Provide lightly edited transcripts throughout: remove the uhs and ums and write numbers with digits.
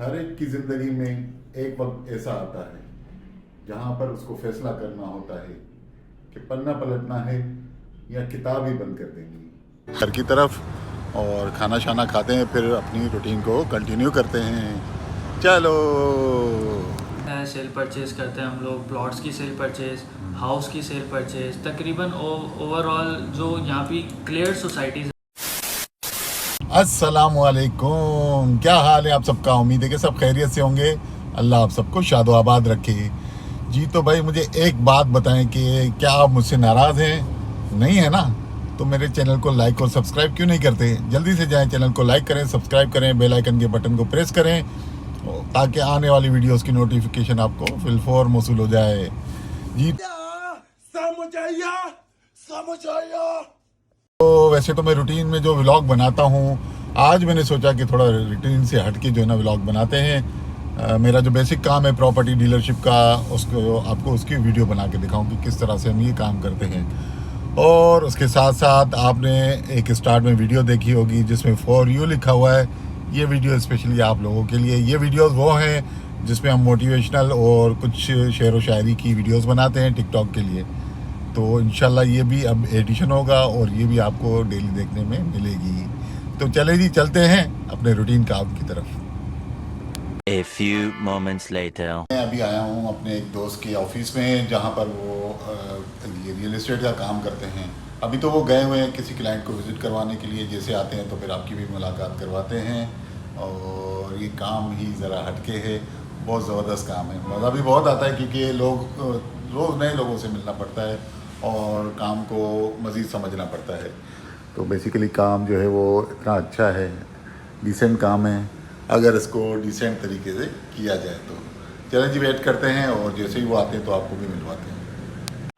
हर एक की ज़िंदगी में एक वक्त ऐसा आता है जहाँ पर उसको फैसला करना होता है कि पन्ना पलटना है या किताब ही बंद कर देनी घर की तरफ। और खाना शाना खाते हैं, फिर अपनी रूटीन को कंटिन्यू करते हैं। चलो। सेल परचेज़ करते हैं हम लोग, प्लॉट्स की सेल परचेज़, हाउस की सेल परचेज़, तकरीबन ओवरऑल जो यहाँ पे क्लियर सोसाइटीज़। अस्सलामुअलैकुम, क्या हाल है आप सबका? उम्मीद है कि सब खैरियत से होंगे। अल्लाह आप सबको शादो आबाद रखे। जी तो भाई मुझे एक बात बताएं कि क्या आप मुझसे नाराज़ हैं? नहीं है ना? तो मेरे चैनल को लाइक और सब्सक्राइब क्यों नहीं करते? जल्दी से जाएं, चैनल को लाइक करें, सब्सक्राइब करें, बेल आइकन के बटन को प्रेस करें ताकि आने वाली वीडियोस की नोटिफिकेशन आपको फिलफौर मौसूल हो जाए। जी समझ आया। तो वैसे तो मैं रूटीन में जो व्लॉग बनाता हूँ, आज मैंने सोचा कि थोड़ा रूटीन से हट के जो है ना व्लॉग बनाते हैं। मेरा जो बेसिक काम है प्रॉपर्टी डीलरशिप का, उसको आपको उसकी वीडियो बना के दिखाऊं कि किस तरह से हम ये काम करते हैं। और उसके साथ साथ आपने एक स्टार्ट में वीडियो देखी होगी जिसमें फॉर यू लिखा हुआ है। ये वीडियो स्पेशली आप लोगों के लिए। ये वीडियोस वो हैं जिसमें हम मोटिवेशनल और कुछ शेर व शायरी की वीडियोस बनाते हैं टिकटॉक के लिए। तो इंशाल्लाह ये भी अब एडिशन होगा और ये भी आपको डेली देखने में मिलेगी। तो चले जी, चलते हैं अपने रूटीन काम की तरफ। A few moments later. मैं अभी आया हूँ अपने एक दोस्त के ऑफिस में जहाँ पर वो ये रियल एस्टेट का काम करते हैं। अभी तो वो गए हुए हैं किसी क्लाइंट को विज़िट करवाने के लिए। जैसे आते हैं तो फिर आपकी भी मुलाकात करवाते हैं। और ये काम ही ज़रा हटके है, बहुत ज़बरदस्त काम है, मज़ा भी बहुत आता है क्योंकि लोग रोज़ नए लोगों से मिलना पड़ता है और काम को मज़ीद समझना पड़ता है। तो बेसिकली काम जो है वो इतना अच्छा है, डिसेंट काम है अगर इसको डिसेंट तरीके से किया जाए तो। चलें जी, वेट करते हैं और जैसे ही वो आते हैं तो आपको भी मिलवाते हैं।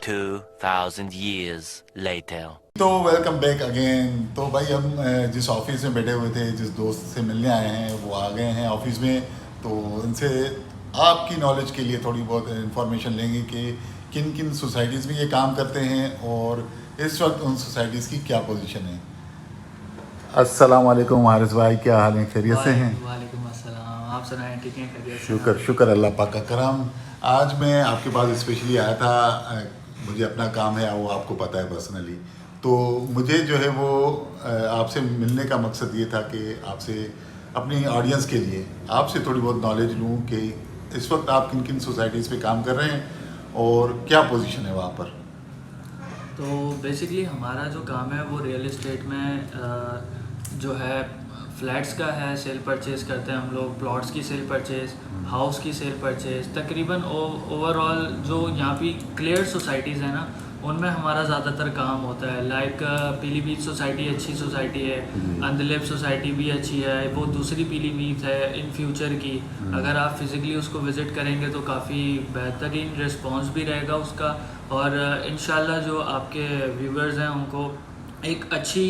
2000 years later. तो वेलकम बैक अगेन। तो भाई हम जिस ऑफिस में बैठे हुए थे, जिस दोस्त से मिलने आए हैं, वो आ गए हैं ऑफिस में। तो इनसे आपकी नॉलेज के लिए थोड़ी बहुत इंफॉर्मेशन लेंगे कि किन किन सोसाइटीज़ में ये काम करते हैं और इस वक्त उन सोसाइटीज़ की क्या पोजीशन है। अस्सलाम वालेकुम हारिस भाई, क्या हाल है? खैरियत से हैं? वालेकुम अस्सलाम, आप सुनाएं? ठीक हैं? खैरियत से? शुक्र शुक्र अल्लाह पाक का करम। आज मैं आपके पास स्पेशली आया था। मुझे अपना काम है वो आपको पता है पर्सनली। तो मुझे जो है वो आपसे मिलने का मकसद ये था कि आपसे अपनी ऑडियंस के लिए आपसे थोड़ी बहुत नॉलेज लूँ कि इस वक्त आप किन किन सोसाइटीज़ पे काम कर रहे हैं और क्या पोजीशन है वहाँ पर। तो बेसिकली हमारा जो काम है वो रियल इस्टेट में जो है फ्लैट्स का है, सेल परचेज़ करते हैं हम लोग, प्लॉट्स की सेल परचेज़, हाउस की सेल परचेज़, तकरीबन ओवरऑल जो यहाँ पे क्लियर सोसाइटीज़ है ना, उनमें हमारा ज़्यादातर काम होता है। लाइक पीलीभीत सोसाइटी अच्छी सोसाइटी है, अंदलेब सोसाइटी भी अच्छी है, वो दूसरी पीलीभीत है इन फ्यूचर की। अगर आप फिज़िकली उसको विज़िट करेंगे तो काफ़ी बेहतरीन रिस्पॉन्स भी रहेगा उसका। और इंशाल्लाह जो आपके व्यूवर्स हैं उनको एक अच्छी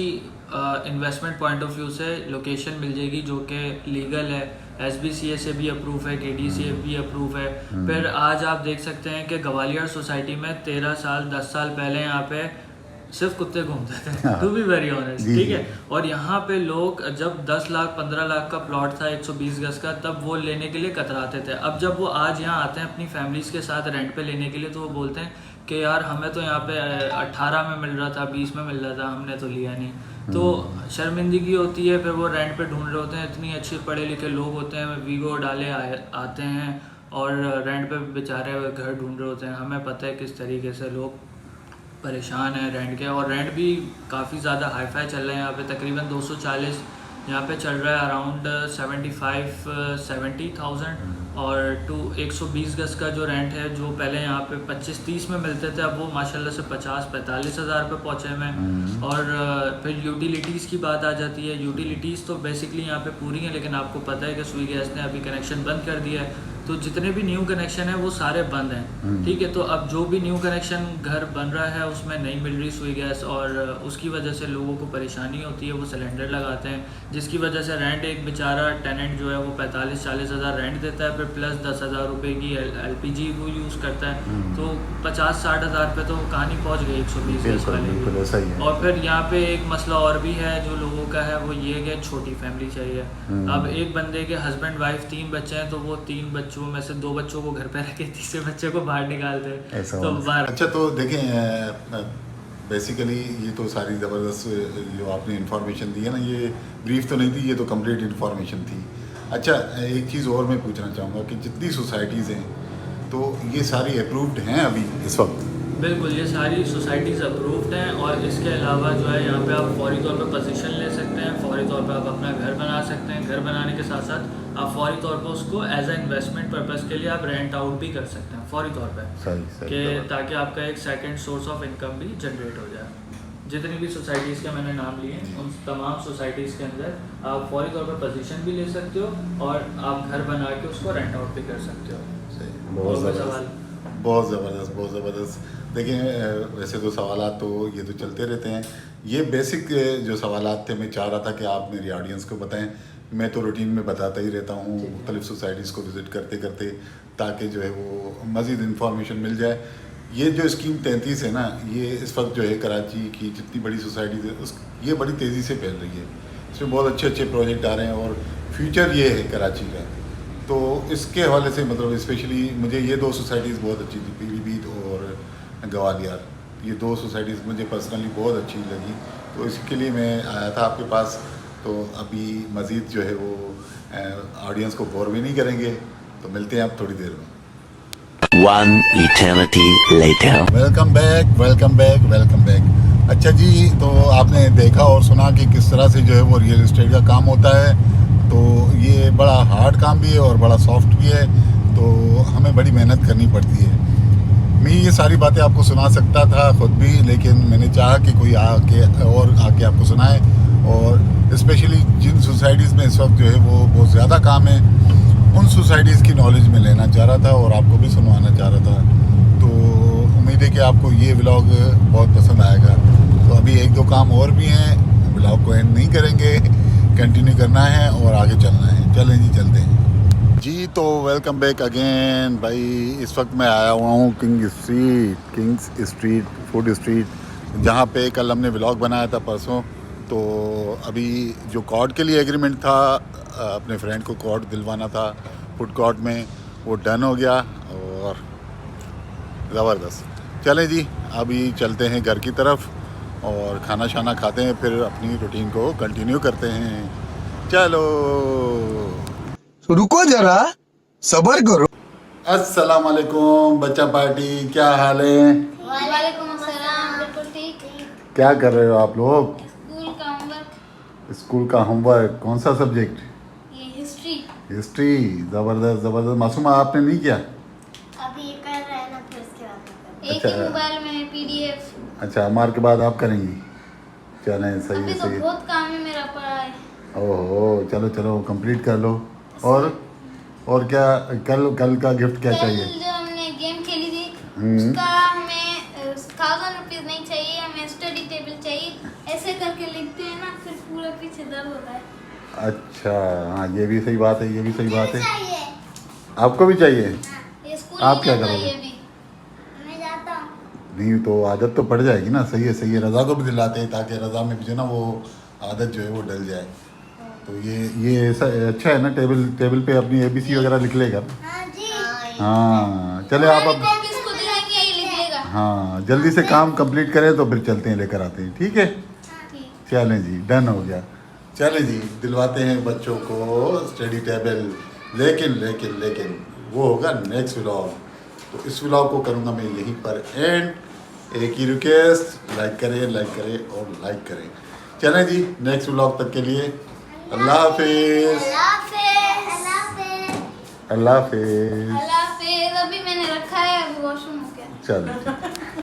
इन्वेस्टमेंट पॉइंट ऑफ व्यू से लोकेशन मिल जाएगी जो कि लीगल है, SBCA से भी अप्रूव है, KDCA भी अप्रूव है। फिर आज आप देख सकते हैं कि ग्वालियर सोसाइटी में 13 साल 10 साल पहले यहाँ पे सिर्फ कुत्ते घूमते थे, टू बी वेरी ऑनेस्ट, ठीक है। और यहाँ पे लोग जब 10 लाख 15 लाख का प्लॉट था 120 गज का, तब वो लेने के लिए कतराते थे। अब जब वो आज यहाँ आते हैं अपनी फैमिलीज़ के साथ रेंट पे लेने के लिए, तो वो बोलते हैं कि यार हमें तो यहाँ पे 18 में मिल रहा था, 20 में मिल रहा था, हमने तो लिया नहीं। तो शर्मिंदगी होती है। फिर वो रेंट पे ढूंढ रहे होते हैं, इतनी अच्छे पढ़े लिखे लोग होते हैं, वीवो डाले आते हैं और रेंट पे बेचारे घर ढूंढ रहे होते हैं। हमें पता है किस तरीके से लोग परेशान हैं रेंट के, और रेंट भी काफ़ी ज़्यादा हाई फाई चल रहे हैं यहाँ पे। तकरीबन 240 यहाँ पे चल रहा है, अराउंड 70,000। और 120 गज का जो रेंट है, जो पहले यहाँ पे 25-30 में मिलते थे, अब वो माशाल्लाह से 50-45 हज़ार पे पहुँचे हैं। और फिर यूटिलिटीज़ की बात आ जाती है। यूटिलिटीज़ तो बेसिकली यहाँ पे पूरी हैं, लेकिन आपको पता है कि स्वी गैस ने अभी कनेक्शन बंद कर दिया है। तो जितने भी न्यू कनेक्शन है वो सारे बंद हैं। ठीक है, तो अब जो भी न्यू कनेक्शन घर बन रहा है उसमें नहीं मिल रही सुई गैस, और उसकी वजह से लोगों को परेशानी होती है, वो सिलेंडर लगाते हैं, जिसकी वजह से रेंट, एक बेचारा टेनेंट जो है वो 45-40 हज़ार रेंट देता है, फिर प्लस 10,000 रुपये की LPG वो यूज़ करता है, तो 50-60 हज़ार पे तो कहानी पहुंच गई 120 गैस वाले बिल्कुल की। ऐसा ही है। और फिर यहाँ पे एक मसला और भी है जो लोगों का है, वो ये कि छोटी फैमिली चाहिए। अब एक बंदे के हस्बैंड वाइफ 3 बच्चे हैं, तो वो 3 बच्चों में से 2 बच्चों को घर पे रखे, तीसरे बच्चे को बाहर निकाल दे, ऐसा तो बाहर। अच्छा, तो देखें बेसिकली ये तो सारी ज़बरदस्त जो आपने इन्फॉर्मेशन दी है ना, ये ब्रीफ तो नहीं थी, ये तो कंप्लीट इन्फॉर्मेशन थी। अच्छा, एक चीज़ और मैं पूछना चाहूँगा कि जितनी सोसाइटीज़ हैं तो ये सारी अप्रूव्ड हैं अभी इस वक्त? बिल्कुल, ये सारी सोसाइटीज़ अप्रूव्ड हैं, और इसके अलावा जो है यहाँ पे आप फौरी तौर पे पोजीशन ले सकते हैं, फौरी तौर पे आप अपना घर बना सकते हैं, घर बनाने के साथ साथ आप फौरी तौर पे उसको एज ए इन्वेस्टमेंट पर्पज़ के लिए आप रेंट आउट भी कर सकते हैं फौरी तौर पे, सही कि ताकि आपका एक सेकंड सोर्स ऑफ इनकम भी जनरेट हो जाए। जितनी भी सोसाइटीज़ के मैंने नाम लिए हैं, उन तमाम सोसाइटीज़ के अंदर आप फौरी तौर पर पोजीशन भी ले सकते हो और आप घर बना के उसको रेंट आउट भी कर सकते हो। बहुत और कोई ज़बरदस्त, बहुत ज़बरदस्त, बहुत ज़बरदस्त। देखिए वैसे तो सवालात तो ये तो चलते रहते हैं, ये बेसिक जो सवालात थे मैं चाह रहा था कि आप मेरी ऑडियंस को बताएं। मैं तो रूटीन में बताता ही रहता हूँ मुख्तलिफ़ सोसाइटीज़ को विज़िट करते करते, ताकि जो है वो मज़ीद इन्फॉर्मेशन मिल जाए। ये जो स्कीम 33 है ना, ये इस वक्त जो है कराची की जितनी बड़ी सोसाइटीज़ है उस ये बड़ी तेज़ी से फैल रही है, इसमें बहुत अच्छे अच्छे प्रोजेक्ट आ रहे हैं और फ्यूचर ये है कराची का। तो इसके हवाले से मतलब स्पेशली मुझे ये 2 सोसाइटीज़ बहुत अच्छी थी, पीलीभीत और ग्वालियर। ये 2 सोसाइटीज़ मुझे पर्सनली बहुत अच्छी लगी, तो इसके लिए मैं आया था आपके पास। तो अभी मज़ीद जो है वो ऑडियंस को बोर भी नहीं करेंगे, तो मिलते हैं आप थोड़ी देर में। One eternity later. Welcome back, welcome back, welcome back. अच्छा जी, तो आपने देखा और सुना कि किस तरह से जो है वो रियल इस्टेट का काम होता है। तो ये बड़ा हार्ड काम भी है और बड़ा सॉफ्ट भी है, तो हमें बड़ी मेहनत करनी पड़ती है। मैं ये सारी बातें आपको सुना सकता था ख़ुद भी, लेकिन मैंने चाहा कि कोई आके आपको सुनाए, और स्पेशली जिन सोसाइटीज़ में इस वक्त जो है वो बहुत ज़्यादा काम है, उन सोसाइटीज़ की नॉलेज में लेना चाह रहा था और आपको भी सुनवाना चाह रहा था। तो उम्मीद है कि आपको ये व्लॉग बहुत पसंद आएगा। तो अभी 1-2 काम और भी हैं, व्लॉग को एंड नहीं करेंगे, कंटिन्यू करना है और आगे चलना है। चलें जी, चलते हैं जी। तो वेलकम बैक अगेन भाई। इस वक्त मैं आया हुआ हूँ किंग्स स्ट्रीट फूड स्ट्रीट, जहाँ पे कल हमने व्लॉग बनाया था परसों। तो अभी जो कॉर्ड के लिए एग्रीमेंट था, अपने फ्रेंड को कॉर्ड दिलवाना था फूड कोर्ट में, वो डन हो गया और ज़बरदस्त। चलें जी, अभी चलते हैं घर की तरफ और खाना शाना खाते हैं, फिर अपनी रूटीन को कंटिन्यू करते हैं। चलो रुको जरा, सबर करो। अस्सलाम वालेकुम बच्चा पार्टी, क्या हाल है? वालेकुम अस्सलाम, बिल्कुल ठीक। क्या कर रहे हो आप लोग? स्कूल का होमवर्क, स्कूल का होमवर्क, कौन सा सब्जेक्ट? ये हिस्ट्री। हिस्ट्री, ज़बरदस्त ज़बरदस्त। मासूमा आपने नहीं किया? अभी ये कर रहा है ना, फिर उसके बाद एक अच्छा। ही मोबाइल में PDF। अच्छा, मार के बाद आप करेंगी? चलें, सही अभी है तो सही है। बहुत काम है मेरा पड़ा है। ओहो, चलो चलो कंप्लीट कर लो। और क्या कल का गिफ्ट क्या कल चाहिए? जो हमने गेम खेली थी उसका हमें 1000 रुपीज़ नहीं चाहिए, हमें स्टडी टेबल चाहिए। ऐसे करके लिखते हैं ना, फिर पूरा पीछे दर्द होता है। अच्छा, हाँ ये भी सही बात है, ये भी सही बात है। चाहिए। आपको भी चाहिए? ये स्कूल आप नहीं क्या जाता करोगे? ये भी। मैं जाता हूँ। नहीं तो आदत तो पड़ जाएगी ना। सही है सही है। रज़ा को भी दिलाते हैं ताकि रज़ा में भी जो है ना वो आदत जो है वो डल जाए। तो ये ऐसा अच्छा है ना, टेबल पे अपनी ABC वगैरह लिख लेगा। हाँ जी। हाँ चले आप अब, इसको दिखाएंगे, ये लिख लेगा। हाँ जल्दी से काम कंप्लीट करें तो फिर चलते हैं, लेकर आते हैं। ठीक है, ठीक। चलें जी, डन हो गया। चलें जी, दिलवाते हैं बच्चों को स्टडी टेबल। लेकिन वो होगा नेक्स्ट व्लॉग। तो इस व्लॉग को करूँगा मैं यहीं पर एंड। एक ही रिक्वेस्ट, लाइक करें और लाइक करें। चलें जी, नेक्स्ट व्लॉग तक के लिए अल्लाह हाफिज़। अल्लाह हाफिज़। अल्लाह हाफिज़। अभी मैंने रखा है, अभी वॉशरूम हो गया। चलो।